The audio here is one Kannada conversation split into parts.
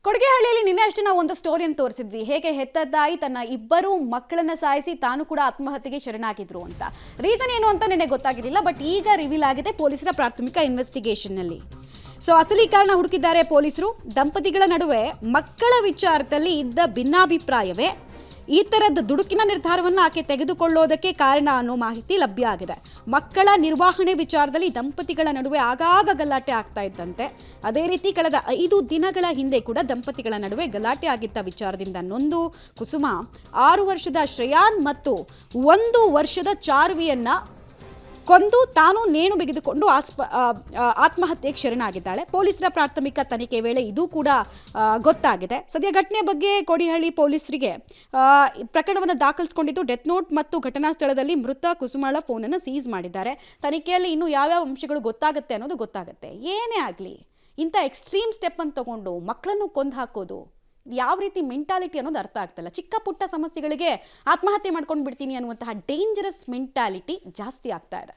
ಕೊಡಗೆಹಳ್ಳಿಯಲ್ಲಿ ನಿನ್ನೆ ಅಷ್ಟೇ ನಾವು ಒಂದು ಸ್ಟೋರಿಯನ್ನು ತೋರಿಸಿದ್ವಿ. ಹೇಗೆ ಹೆತ್ತ ತಾಯಿ ತನ್ನ ಇಬ್ಬರು ಮಕ್ಕಳನ್ನ ಸಾಯಿಸಿ ತಾನು ಕೂಡ ಆತ್ಮಹತ್ಯೆಗೆ ಶರಣಾಗಿದ್ರು ಅಂತ. ರೀಸನ್ ಏನು ಅಂತ ನಿನ್ನೆ ಗೊತ್ತಾಗಿರಲಿಲ್ಲ, ಬಟ್ ಈಗ ರಿವೀಲ್ ಆಗಿದೆ ಪೊಲೀಸರ ಪ್ರಾಥಮಿಕ ಇನ್ವೆಸ್ಟಿಗೇಷನ್ನಲ್ಲಿ. ಸೊ ಅಸಲಿ ಕಾರಣ ಹುಡುಕಿದ್ದಾರೆ ಪೊಲೀಸರು. ದಂಪತಿಗಳ ನಡುವೆ ಮಕ್ಕಳ ವಿಚಾರದಲ್ಲಿ ಇದ್ದ ಭಿನ್ನಾಭಿಪ್ರಾಯವೇ ಈ ಥರದ ದುಡುಕಿನ ನಿರ್ಧಾರವನ್ನು ಆಕೆ ತೆಗೆದುಕೊಳ್ಳೋದಕ್ಕೆ ಕಾರಣ ಅನ್ನೋ ಮಾಹಿತಿ ಲಭ್ಯ ಆಗಿದೆ. ಮಕ್ಕಳ ನಿರ್ವಹಣೆ ವಿಚಾರದಲ್ಲಿ ದಂಪತಿಗಳ ನಡುವೆ ಆಗಾಗ ಗಲಾಟೆ ಆಗ್ತಾ ಇದ್ದಂತೆ. ಅದೇ ರೀತಿ ಕಳೆದ 5 ದಿನಗಳ ಹಿಂದೆ ಕೂಡ ದಂಪತಿಗಳ ನಡುವೆ ಗಲಾಟೆ ಆಗಿದ್ದ ವಿಚಾರದಿಂದ ನೊಂದು ಕುಸುಮ 6 ವರ್ಷದ ಶ್ರೇಯಾನ್ ಮತ್ತು 1 ವರ್ಷದ ಚಾರ್ವಿಯನ್ನ ಕೊಂದು ತಾನು ನೇಣು ಬಿಗಿದುಕೊಂಡು ಆತ್ಮಹತ್ಯೆಗೆ ಶರಣಾಗಿದ್ದಾಳೆ. ಪೊಲೀಸರ ಪ್ರಾಥಮಿಕ ತನಿಖೆ ವೇಳೆ ಇದು ಕೂಡ ಗೊತ್ತಾಗಿದೆ. ಸದ್ಯ ಘಟನೆ ಬಗ್ಗೆ ಕೊಡಿಹಳ್ಳಿ ಪೊಲೀಸರಿಗೆ ಪ್ರಕರಣವನ್ನು ದಾಖಲಿಸಿಕೊಂಡಿದ್ದು ಡೆತ್ ನೋಟ್ ಮತ್ತು ಘಟನಾ ಸ್ಥಳದಲ್ಲಿ ಮೃತ ಕುಸುಮಳ ಫೋನನ್ನು ಸೀಸ್ ಮಾಡಿದ್ದಾರೆ. ತನಿಖೆಯಲ್ಲಿ ಇನ್ನೂ ಯಾವ್ಯಾವ ಅಂಶಗಳು ಗೊತ್ತಾಗುತ್ತೆ ಅನ್ನೋದು ಗೊತ್ತಾಗುತ್ತೆ. ಏನೇ ಆಗಲಿ ಇಂಥ ಎಕ್ಸ್ಟ್ರೀಮ್ ಸ್ಟೆಪ್ ಅನ್ನು ತಗೊಂಡು ಮಕ್ಕಳನ್ನು ಕೊಂದು ಹಾಕೋದು ಯಾವ ರೀತಿ ಮೆಂಟಾಲಿಟಿ ಅನ್ನೋದು ಅರ್ಥ ಆಗ್ತಲ್ಲ. ಚಿಕ್ಕ ಪುಟ್ಟ ಸಮಸ್ಯೆಗಳಿಗೆ ಆತ್ಮಹತ್ಯೆ ಮಾಡ್ಕೊಂಡು ಬಿಡ್ತೀನಿ ಅನ್ನುವಂತಹ ಡೇಂಜರಸ್ ಮೆಂಟಾಲಿಟಿ ಜಾಸ್ತಿ ಆಗ್ತಾ ಇದೆ.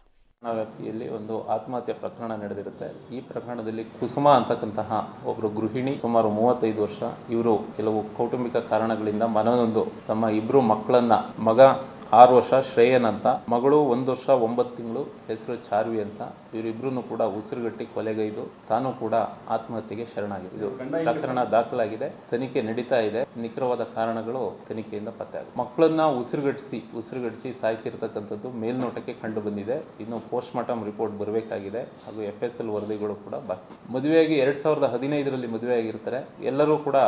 ವ್ಯಾಪ್ತಿಯಲ್ಲಿ ಒಂದು ಆತ್ಮಹತ್ಯೆ ಪ್ರಕರಣ ನಡೆದಿರುತ್ತೆ. ಈ ಪ್ರಕರಣದಲ್ಲಿ ಕುಸುಮ ಅಂತಕ್ಕಂತಹ ಒಬ್ಬರು ಗೃಹಿಣಿ, ಸುಮಾರು 35 ವರ್ಷ. ಇವರು ಕೆಲವು ಕೌಟುಂಬಿಕ ಕಾರಣಗಳಿಂದ ಮನನೊಂದು ತಮ್ಮ ಇಬ್ಬರು ಮಕ್ಕಳನ್ನ, ಮಗ 6 ವರ್ಷ ಶ್ರೇಯನ್ ಅಂತ, ಮಗಳು 1 ವರ್ಷ 9 ತಿಂಗಳು, ಹೆಸರು ಚಾರ್ವಿ ಅಂತ, ಇವರಿಬ್ರು ಕೂಡ ಉಸಿರುಗಟ್ಟಿ ಕೊಲೆಗೈದು ತಾನು ಕೂಡ ಆತ್ಮಹತ್ಯೆಗೆ ಶರಣಾಗಿದೆ. ಇದು ಪ್ರಕರಣ ದಾಖಲಾಗಿದೆ, ತನಿಖೆ ನಡೀತಾ ಇದೆ. ನಿಖರವಾದ ಕಾರಣಗಳು ತನಿಖೆಯಿಂದ ಪತ್ತೆ ಆಗಿದೆ. ಮಕ್ಕಳನ್ನ ಉಸಿರುಗಟ್ಟಿಸಿ ಸಾಯಿಸಿರ್ತಕ್ಕಂಥದ್ದು ಮೇಲ್ನೋಟಕ್ಕೆ ಕಂಡು ಬಂದಿದೆ. ಇನ್ನು ಪೋಸ್ಟ್ ಮಾರ್ಟಮ್ ರಿಪೋರ್ಟ್ ಬರಬೇಕಾಗಿದೆ, ಹಾಗೂ FSL ವರದಿಗಳು ಕೂಡ ಬಾಕಿ. ಮದುವೆಯಾಗಿ 2015ರಲ್ಲಿ ಮದುವೆ ಆಗಿರ್ತಾರೆ. ಎಲ್ಲರೂ ಕೂಡ